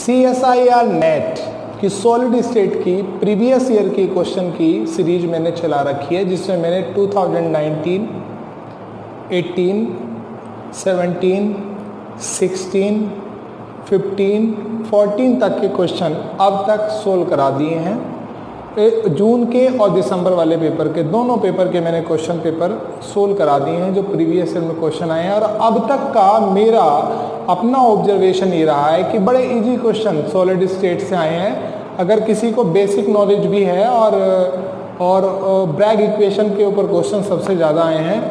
CSIR net की solid state की previous year की क्वेश्चन की सीरीज मैंने चला रखी है, जिसमें मैंने 2019, 18, 17, 16, 15, 14 तक के क्वेश्चन अब तक सोल्व करा दिए हैं। जून के और दिसंबर वाले पेपर के, दोनों पेपर के मैंने क्वेश्चन पेपर सोल्व करा दिए हैं जो प्रीवियस ईयर में क्वेश्चन आए हैं। और अब तक का मेरा अपना ऑब्जर्वेशन ये रहा है कि बड़े इजी क्वेश्चन सॉलिड स्टेट से आए हैं। अगर किसी को बेसिक नॉलेज भी है और ब्रैग इक्वेशन के ऊपर क्वेश्चन सबसे ज़्यादा आए हैं।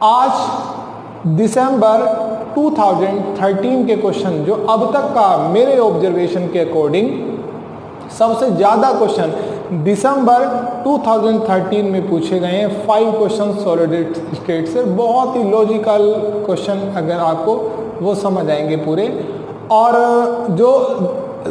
आज दिसंबर 2013 के क्वेश्चन जो अब तक का मेरे ऑब्जर्वेशन के अकॉर्डिंग सबसे ज़्यादा क्वेश्चन दिसंबर 2013 में पूछे गए हैं। 5 क्वेश्चन सॉलिड स्टेट से, बहुत ही लॉजिकल क्वेश्चन, अगर आपको वो समझ आएंगे पूरे। और जो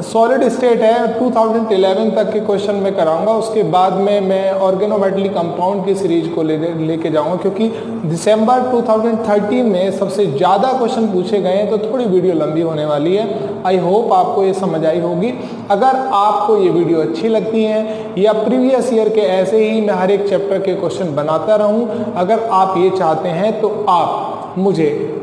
सॉलिड स्टेट है 2011 तक के क्वेश्चन मैं कराऊंगा, उसके बाद में मैं ऑर्गेनोमेटलिक कंपाउंड की सीरीज को लेके जाऊंगा, क्योंकि दिसंबर 2013 में सबसे ज़्यादा क्वेश्चन पूछे गए हैं, तो थोड़ी वीडियो लंबी होने वाली है। आई होप आपको ये समझ आई होगी। अगर आपको ये वीडियो अच्छी लगती है या प्रीवियस ईयर के ऐसे ही मैं हर एक चैप्टर के क्वेश्चन बनाता रहूं, अगर आप ये चाहते हैं तो आप मुझे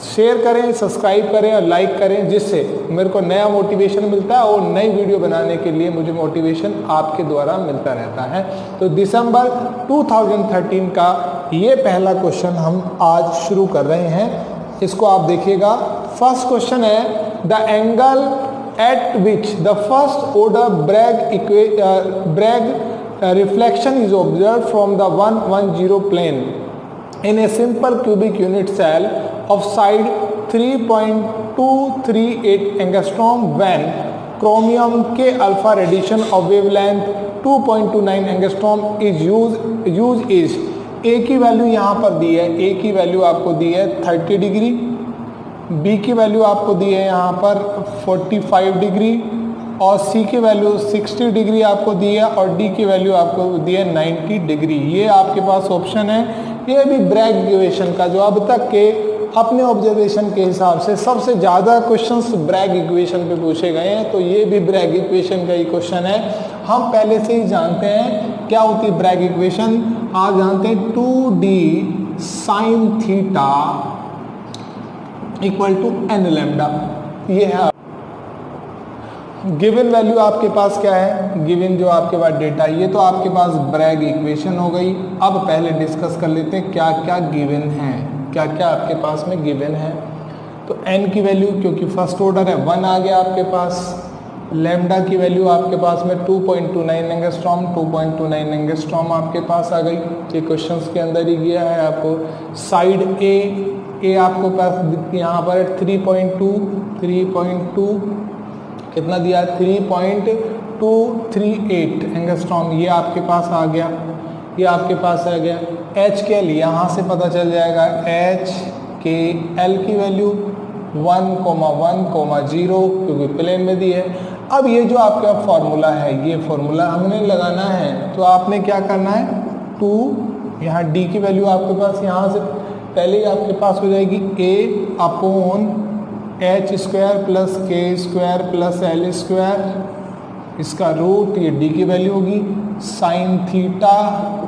शेयर करें, सब्सक्राइब करें और लाइक करें, जिससे मेरे को नया मोटिवेशन मिलता है और नई वीडियो बनाने के लिए मुझे मोटिवेशन आपके द्वारा मिलता रहता है। तो दिसंबर 2013 का ये पहला क्वेश्चन हम आज शुरू कर रहे हैं। इसको आप देखिएगा। फर्स्ट क्वेश्चन है, the angle at which the first order Bragg reflection is observe from the 110 plane in a simple cubic unit cell of side 3.238 angstrom when chromium K alpha radiation of wavelength 2.29 angstrom is used is A की value यहाँ पर दी है, A की value आपको दी है 30 degree, B की value आपको दी है यहाँ पर 45 डिग्री और C की वैल्यू 60 डिग्री आपको दी है और D की वैल्यू आपको दी है 90 डिग्री। ये आपके पास ऑप्शन है। ये भी ब्रैग इक्वेशन का जो अब तक के अपने ऑब्जर्वेशन के हिसाब से सबसे ज़्यादा क्वेश्चंस ब्रैग इक्वेशन पे पूछे गए हैं, तो ये भी ब्रैग इक्वेशन का ही क्वेश्चन है। हम पहले से ही जानते हैं क्या होती है ब्रैग इक्वेशन। आप जानते हैं 2D sin theta equal to n lambda. ये है गिवन वैल्यू आपके पास क्या है, गिवन जो आपके पास डेटा, ये तो आपके पास ब्रैग इक्वेशन हो गई। अब पहले डिस्कस कर लेते हैं क्या क्या गिवन है, क्या क्या आपके पास में गिवन है। तो n की वैल्यू क्योंकि फर्स्ट ऑर्डर है 1 आ गया आपके पास। लैम्डा की वैल्यू आपके पास में 2.29 एंगस्ट्रॉम, 2.29 एंगस्ट्रॉम आपके पास आ गई। ये क्वेश्चंस के अंदर ही गया है आपको। साइड ए आपको पास यहाँ पर 3.2 कितना दिया, 3.238 एंगस्ट्रॉम, ये आपके पास आ गया, ये आपके पास आ गया। एच के एल यहाँ से पता चल जाएगा, एच के एल की वैल्यू 1,1,0 क्योंकि प्लेन में दी है। अब ये जो आपका फॉर्मूला है, ये फॉर्मूला हमने लगाना है, तो आपने क्या करना है, 2 यहाँ डी की वैल्यू आपके पास यहाँ से पहले ही आपके पास हो जाएगी a upon h square plus के स्क्वायर प्लस एल स्क्वायर, इसका रूट, ये डी की वैल्यू होगी sine theta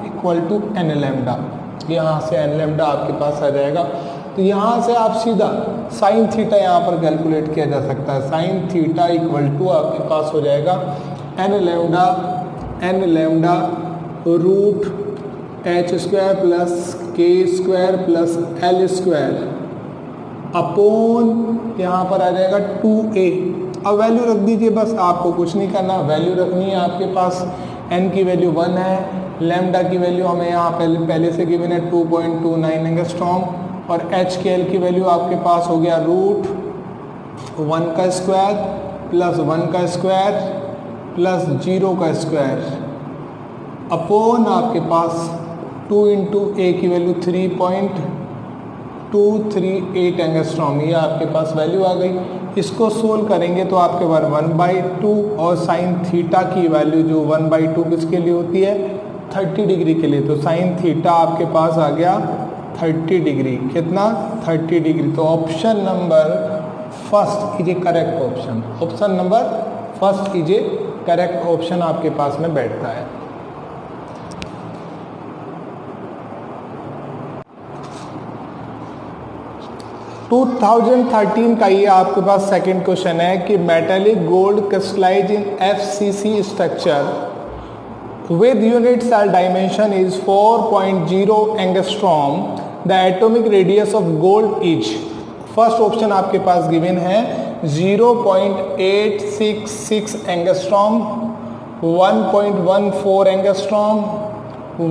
equal to n lambda. यहाँ से एन लैम्डा आपके पास आ जाएगा। तो यहाँ से आप सीधा साइन थीटा यहाँ पर कैलकुलेट किया जा सकता है। साइन थीटा इक्वल टू आपके पास हो जाएगा N lambda root H square plus के square plus L square upon यहाँ पर आ जाएगा 2a। अब वैल्यू रख दीजिए, बस आपको कुछ नहीं करना, वैल्यू रखनी है आपके पास। n की वैल्यू 1 है, लैम्डा की वैल्यू हमें यहाँ पहले से गिवन है 2.29 एंगस्ट्रॉम और h के l की वैल्यू आपके पास हो गया रूट 1 का स्क्वायर प्लस 1 का स्क्वायर प्लस 0 का स्क्वायर अपॉन आपके पास 2 इंटू a की वैल्यू 3.238 एंगस्ट्रॉम, ये आपके पास वैल्यू आ गई। इसको सोल्व करेंगे तो आपके पास 1/2 और साइन थीटा की वैल्यू जो 1/2 किसके लिए होती है, 30 डिग्री के लिए। तो साइन थीटा आपके पास आ गया 30 डिग्री, कितना 30 डिग्री। तो option number first is a correct option. Option number first is a correct option आपके पास में बैठता है। टू 2013 का ये आपके पास सेकंड क्वेश्चन है कि metallic gold crystallize in FCC structure with unit cell dimension is 4.0 angstrom, the atomic radius of gold is। First option आपके पास गिवन है 0.866 एंगस्ट्रॉम, 1.14 एंगस्ट्रॉम,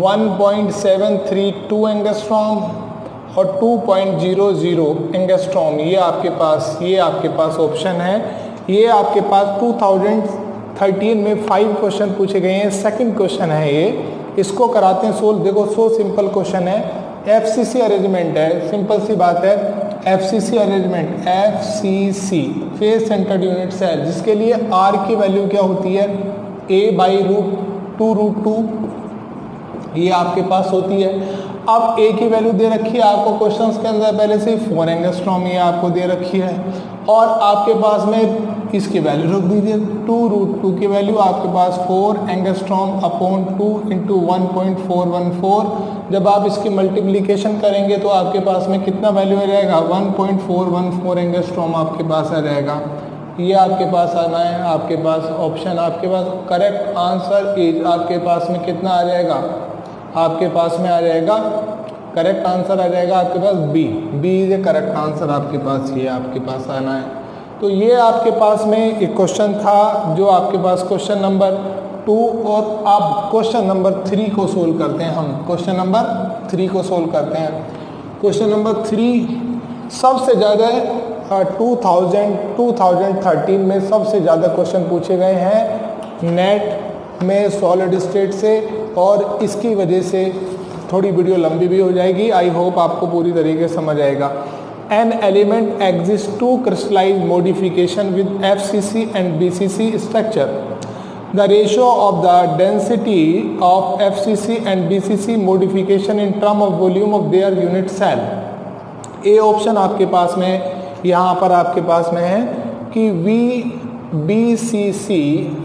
1.732 एंगस्ट्रॉम और 2.00 एंगस्ट्रॉम। ये आपके पास ऑप्शन है। ये आपके पास 2013 में 5 क्वेश्चन पूछे गए हैं। सेकंड क्वेश्चन है ये, इसको कराते हैं सोल्व। देखो सो सिंपल क्वेश्चन है, FCC अरेंजमेंट है, सिंपल सी बात है। FCC arrangement, FCC face centred unit cell, जिसके लिए R की वैल्यू क्या होती है a/√2√2, ये आपके पास होती है। अब A की वैल्यू दे रखी है आपको क्वेश्चंस के अंदर पहले से 4 एंगस्ट्रॉम ये आपको दे रखी है, और आपके पास में इसकी वैल्यू रख दीजिए 2√2 की वैल्यू आपके पास 4 एंगस्ट्रॉम अपॉन 2 इंटू 1.414। जब आप इसकी मल्टीप्लिकेशन करेंगे तो आपके पास में कितना वैल्यू आ जाएगा 1.414 एंगस्ट्रॉम आपके पास आ जाएगा। ये आपके पास आना है, आपके पास ऑप्शन आपके पास करेक्ट आंसर इज आपके पास में कितना आ जाएगा, आपके पास में आ जाएगा करेक्ट आंसर आ जाएगा आपके पास B is a correct answer आपके पास, ये आपके पास आना है। तो ये आपके पास में एक क्वेश्चन था जो आपके पास क्वेश्चन नंबर 2, और अब क्वेश्चन नंबर 3 को सोल्व करते हैं हम। क्वेश्चन नंबर 3 को सोल्व करते हैं। क्वेश्चन नंबर 3 सबसे ज़्यादा 2013 में सबसे ज़्यादा क्वेश्चन पूछे गए हैं नेट में सॉलिड स्टेट से, और इसकी वजह से थोड़ी वीडियो लंबी भी हो जाएगी। आई होप आपको पूरी तरीके से समझ आएगा। An element exists to crystallize modification with FCC and BCC structure. The ratio of the density of FCC and BCC modification in term of volume of their unit cell। A option आपके पास में यहाँ पर आपके पास में है कि VBCC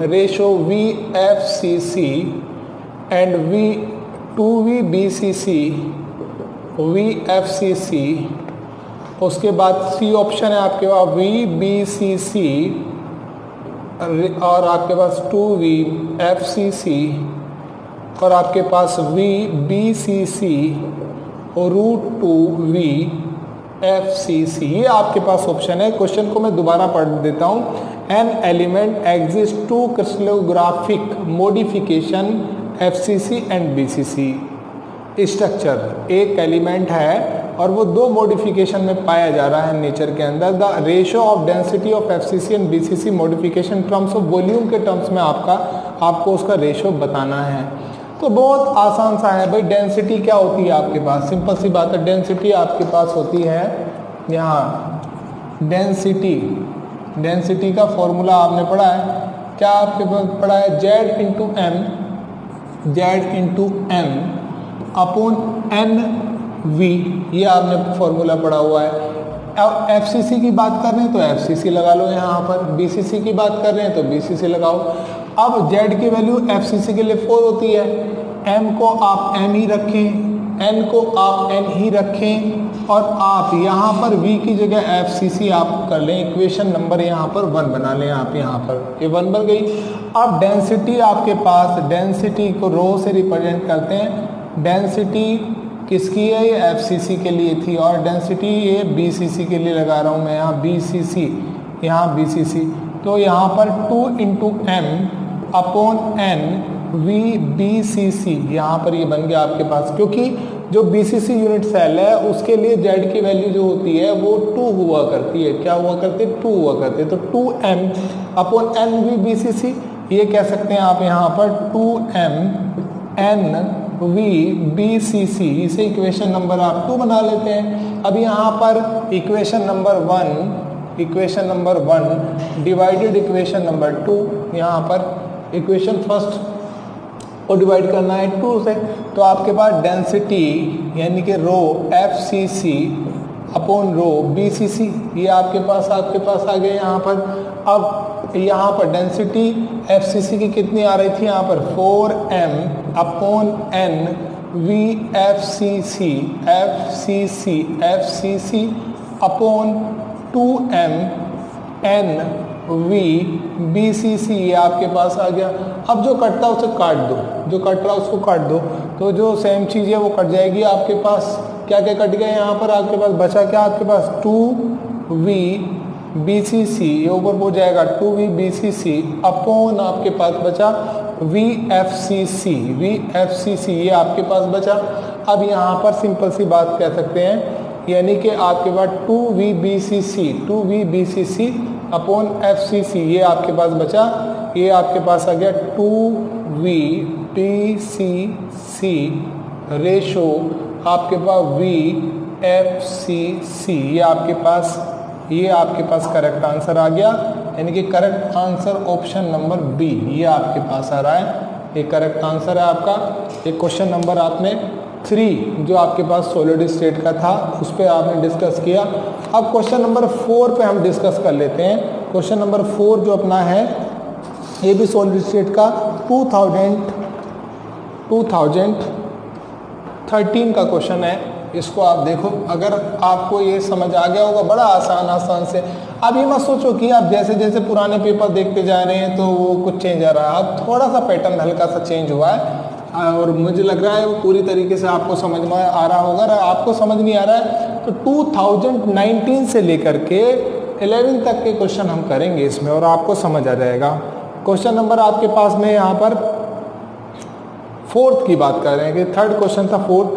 ratio VFCC and V2VBCC VFCC। उसके बाद सी ऑप्शन है आपके पास VBCC और आपके पास 2VFCC और आपके पास VBCC और √2VFCC। ये आपके पास ऑप्शन है। क्वेश्चन को मैं दोबारा पढ़ देता हूँ। An element exist two crystallographic modification FCC and BCC structure. एक एलिमेंट है और वो 2 मॉडिफिकेशन में पाया जा रहा है नेचर के अंदर। The ratio of density of FCC and BCC modification terms of volume के टर्म्स में आपको उसका रेशियो बताना है। तो बहुत आसान सा है भाई। डेंसिटी क्या होती है आपके पास, सिंपल सी बात है। डेंसिटी आपके पास होती है यहाँ डेंसिटी का फॉर्मूला आपने पढ़ा है, क्या आपके पास पढ़ा है Z into M upon NV, ये आपने फॉर्मूला पढ़ा हुआ है। अब FCC की बात कर रहे हैं तो FCC लगा लो यहाँ पर, BCC की बात कर रहे हैं तो BCC लगाओ। अब Z की वैल्यू FCC के लिए 4 होती है, M को आप M ही रखें, N को आप N ही रखें, और आप यहाँ पर V की जगह FCC आप कर लें। इक्वेशन नंबर यहाँ पर 1 बना लें आप, यहाँ पर ये 1 बन गई। अब डेंसिटी आपके पास, डेंसिटी को रो से रिप्रेजेंट करते हैं। डेंसिटी किसकी है, ये FCC के लिए थी, और डेंसिटी ये BCC के लिए लगा रहा हूँ मैं यहाँ BCC। तो यहाँ पर 2 into M upon N VBCC, यहाँ पर ये बन गया आपके पास। क्योंकि जो BCC यूनिट सेल है उसके लिए Z की वैल्यू जो होती है वो 2 हुआ करती है। क्या हुआ करती है, 2 हुआ करती है। तो 2M अपॉन N VBCC, ये कह सकते हैं आप यहाँ पर 2M N VBCC, इसे इक्वेशन नंबर आप 2 बना लेते हैं। अब यहाँ पर equation number 1 divided equation number 2, यहाँ पर इक्वेशन फर्स्ट को डिवाइड करना है 2 से। तो आपके पास डेंसिटी यानी कि रो FCC अपॉन रो BCC, ये आपके पास आ गए यहाँ पर। अब यहाँ पर डेंसिटी FCC की कितनी आ रही थी यहाँ पर 4m upon n FCC upon 2m n BCC, ये आपके पास आ गया। अब जो कटता है उसे काट दो, जो कट रहा है उसको काट दो, तो जो सेम चीज़ है वो कट जाएगी। आपके पास क्या क्या कट गया यहाँ पर, आपके पास बचा क्या, आपके पास 2v BCC, ये ऊपर हो जाएगा 2v BCC अपॉन आपके पास बचा VFCC, ये आपके पास बचा। अब यहाँ पर सिंपल सी बात कह सकते हैं, यानी कि आपके पास 2v BCC अपॉन FCC, ये आपके पास बचा। ये आपके पास आ गया 2v BCC रेशो आपके पास VFCC, ये आपके पास करेक्ट आंसर आ गया। यानी कि correct answer option number b, ये आपके पास आ रहा है, ये करेक्ट आंसर है आपका। एक क्वेश्चन नंबर आपने 3 जो आपके पास सॉलिड स्टेट का था उस पर आपने डिस्कस किया। अब क्वेश्चन नंबर 4 पे हम डिस्कस कर लेते हैं। क्वेश्चन नंबर 4 जो अपना है ये भी सॉलिड स्टेट का 2013 का क्वेश्चन है। इसको आप देखो, अगर आपको ये समझ आ गया होगा, बड़ा आसान से। अब ये मत सोचो कि आप जैसे जैसे पुराने पेपर देखते जा रहे हैं तो वो कुछ चेंज आ रहा है। अब थोड़ा सा पैटर्न हल्का सा चेंज हुआ है और मुझे लग रहा है वो पूरी तरीके से आपको समझ में आ रहा होगा। अगर आपको समझ नहीं आ रहा है तो 2019 से लेकर के 11 तक के क्वेश्चन हम करेंगे इसमें और आपको समझ आ जाएगा। क्वेश्चन नंबर आपके पास में यहाँ पर 4th की बात कर रहे हैं कि 3rd क्वेश्चन था 4th।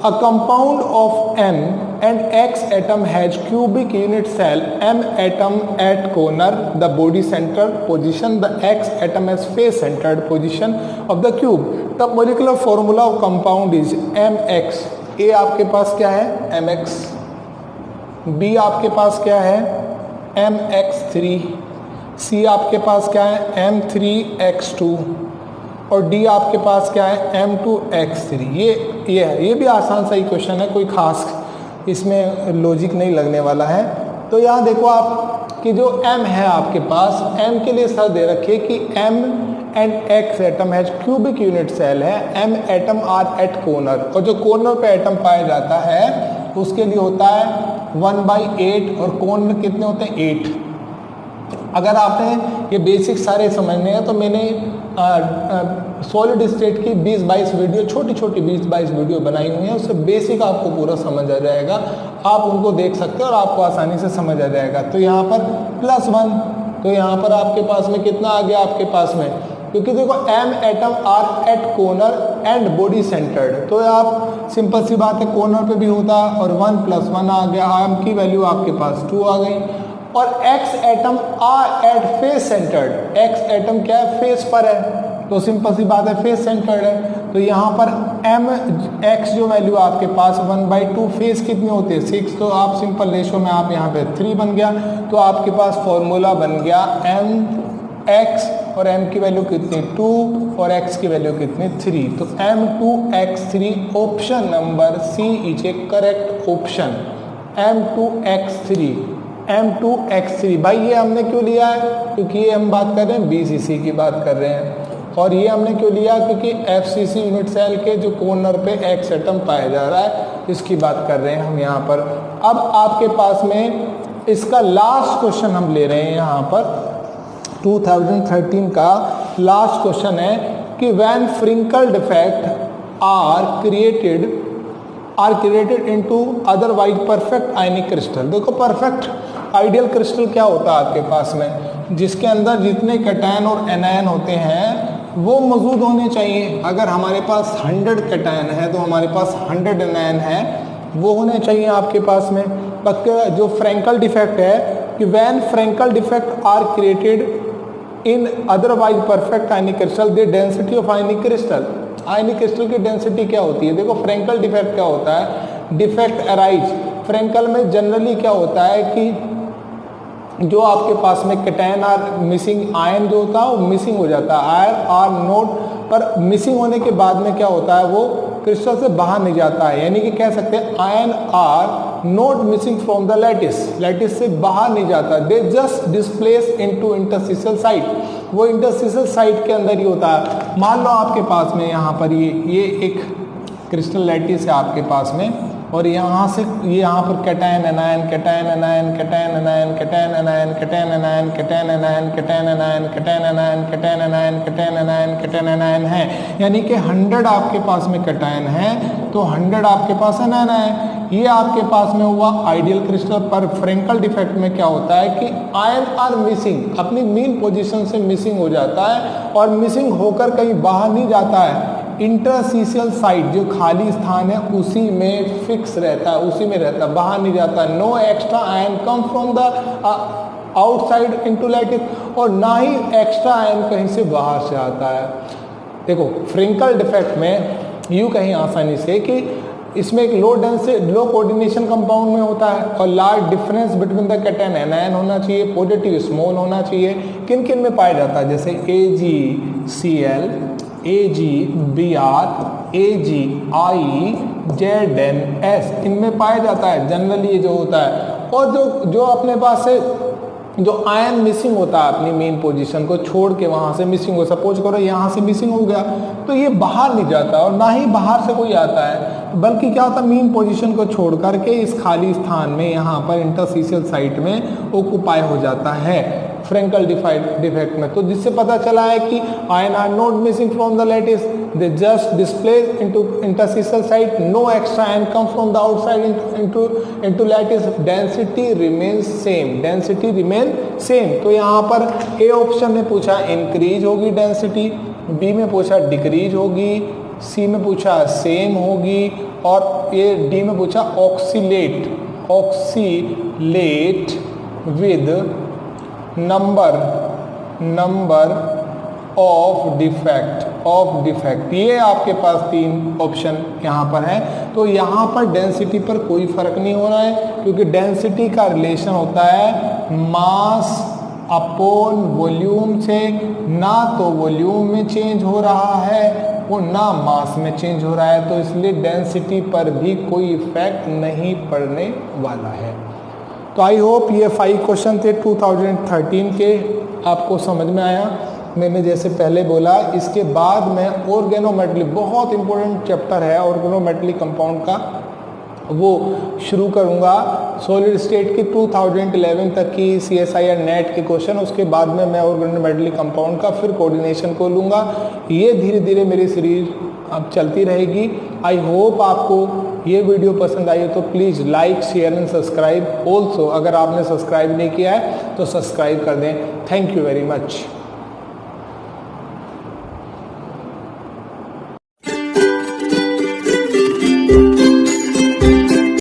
A compound of M and X atom has cubic unit cell, M atom at corner, the body centered position, the X atom has face centered position of the cube. The molecular formula of compound is MX. A आपके पास क्या है MX, B आपके पास क्या है MX3, C आपके पास क्या है M3X2 और डी आपके पास क्या है M2X3। ये है, ये भी आसान सा ही क्वेश्चन है, कोई खास इसमें लॉजिक नहीं लगने वाला है। तो यहाँ देखो आप कि जो M है आपके पास, M के लिए सर दे रखिए कि M and X atom has cubic unit cell है, M atom are at corner, और जो कॉर्नर पे एटम पाया जाता है उसके लिए होता है 1/8 और कॉर्नर कितने होते हैं 8। अगर आपने ये बेसिक सारे समझने हैं तो मैंने सॉलिड स्टेट की 20-22 वीडियो, छोटी 20-22 वीडियो बनाई हुई है, उससे बेसिक आपको पूरा समझ आ जाएगा। आप उनको देख सकते हैं और आपको आसानी से समझ आ जाएगा। तो यहाँ पर +1, तो यहाँ पर आपके पास में कितना आ गया आपके पास में, क्योंकि देखो M atom are at corner and body centred, तो आप सिंपल सी बात है कॉर्नर पे भी होता और 1 + 1 आ गया, M की वैल्यू आपके पास 2 आ गई। और X atom are at face centred, X atom क्या है फेस पर है, तो सिंपल सी बात है फेस सेंटर्ड है। तो यहाँ पर MX जो वैल्यू आपके पास 1/2, फेस कितने होते हैं 6, तो आप सिंपल रेशो में आप यहाँ पे 3 बन गया। तो आपके पास फॉर्मूला बन गया MX और M की वैल्यू कितनी 2 और X की वैल्यू कितनी 3, तो M2X3 option number C is a correct option. M2X3 भाई ये हमने क्यों लिया है, क्योंकि ये हम बात कर रहे हैं BCC की बात कर रहे हैं, और ये हमने क्यों लिया क्योंकि FCC यूनिट सेल के जो कॉर्नर पे X एटम पाया जा रहा है इसकी बात कर रहे हैं हम यहाँ पर। अब आपके पास में इसका लास्ट क्वेश्चन हम ले रहे हैं यहाँ पर 2013 का लास्ट क्वेश्चन है कि when Frenkel defect are created into otherwise perfect ionic crystal. देखो परफेक्ट आइडियल क्रिस्टल क्या होता है आपके पास में, जिसके अंदर जितने कैटायन और एनायन होते हैं वो मौजूद होने चाहिए। अगर हमारे पास 100 कैटायन है तो हमारे पास 100 एनायन है, वो होने चाहिए आपके पास में। पक्का जो फ्रैंकल डिफेक्ट है कि when Frenkel defect are created in otherwise perfect ionic crystal the density of ionic crystal की डेंसिटी क्या होती है। देखो फ्रैंकल डिफेक्ट क्या होता है, डिफेक्ट अराइज फ्रैंकल में जनरली क्या होता है कि जो आपके पास में कैटायन आर मिसिंग, आयन जो होता है वो मिसिंग हो जाता है, आयन आर नोट, पर मिसिंग होने के बाद में क्या होता है वो क्रिस्टल से बाहर नहीं जाता है, यानी कि कह सकते हैं ion are not missing from the lattice से बाहर नहीं जाता, they just displace into interstitial site, वो इंटरस्टिशियल साइट के अंदर ही होता है। मान लो आपके पास में यहाँ पर ये एक क्रिस्टल लैटिस है आपके पास में, और यहाँ से ये यहाँ पर cation anion cation anion cation anion cation anion cation anion cation anion cation anion cation anion cation anion cation anion cation anion है, यानी कि 100 आपके पास में कैटायन है तो 100 आपके पास एनायन है। ये आपके पास में हुआ आइडियल क्रिस्टल। पर फ्रेंकल डिफेक्ट में क्या होता है कि आयन आर मिसिंग, अपनी मीन पोजीशन से मिसिंग हो जाता है और मिसिंग होकर कहीं बाहर नहीं जाता है, इंटरस्टिशियल साइट जो खाली स्थान है उसी में फिक्स रहता है, उसी में रहता है, बाहर नहीं जाता। No extra ion come from the outside into lattice, और ना ही एक्स्ट्रा आयन कहीं से बाहर से आता है। देखो फ्रिंकल डिफेक्ट में यूँ कहीं आसानी से कि इसमें एक लो कोऑर्डिनेशन कंपाउंड में होता है और large difference between the cation anion होना चाहिए, पॉजिटिव स्मॉल होना चाहिए। किन किन में पाया जाता है, जैसे AgCl, AgBr, AgIZNS, इनमें पाया जाता है जनरली ये जो होता है। और जो अपने पास से जो आयन मिसिंग होता है अपनी मेन पोजीशन को छोड़ के वहाँ से मिसिंग हो, सपोज करो यहाँ से मिसिंग हो गया तो ये बाहर नहीं जाता और ना ही बाहर से कोई आता है, बल्कि क्या होता है मेन पोजीशन को छोड़ करके इस खाली स्थान में यहाँ पर इंटरस्टिशियल साइट में ऑक्यूपाई हो जाता है फ्रेंकल डिफेक्ट में। तो जिससे पता चला है कि ion are not missing from the lattice, they just displace into interstitial site, no extra ion come from the outside into lattice, density remain same. तो यहाँ पर ए ऑप्शन में पूछा इंक्रीज होगी डेंसिटी, बी में पूछा डिक्रीज होगी, सी में पूछा सेम होगी, और ये डी में पूछा oxalate with number of defect. ये आपके पास 3 ऑप्शन यहाँ पर है। तो यहाँ पर डेंसिटी पर कोई फर्क नहीं हो रहा है, क्योंकि डेंसिटी का रिलेशन होता है मास अपॉन वॉल्यूम से, ना तो वॉल्यूम में चेंज हो रहा है और ना मास में चेंज हो रहा है, तो इसलिए डेंसिटी पर भी कोई इफेक्ट नहीं पड़ने वाला है। तो आई होप ये 5 क्वेश्चन थे 2013 के, आपको समझ में आया। मैंने जैसे पहले बोला, इसके बाद मैं ऑर्गेनोमेटली, बहुत इंपॉर्टेंट चैप्टर है ऑर्गेनोमेटली कंपाउंड का, वो शुरू करूंगा। सॉलिड स्टेट की 2011 तक की CSIR नेट के क्वेश्चन, उसके बाद में मैं ऑर्गेनोमेटली कंपाउंड का फिर कोऑर्डिनेशन को लूँगा। ये धीरे धीरे मेरी सीरीज अब चलती रहेगी। आई होप आपको ये वीडियो पसंद आई हो तो please like, share and subscribe. Also अगर आपने सब्सक्राइब नहीं किया है तो सब्सक्राइब कर दें। Thank you very much.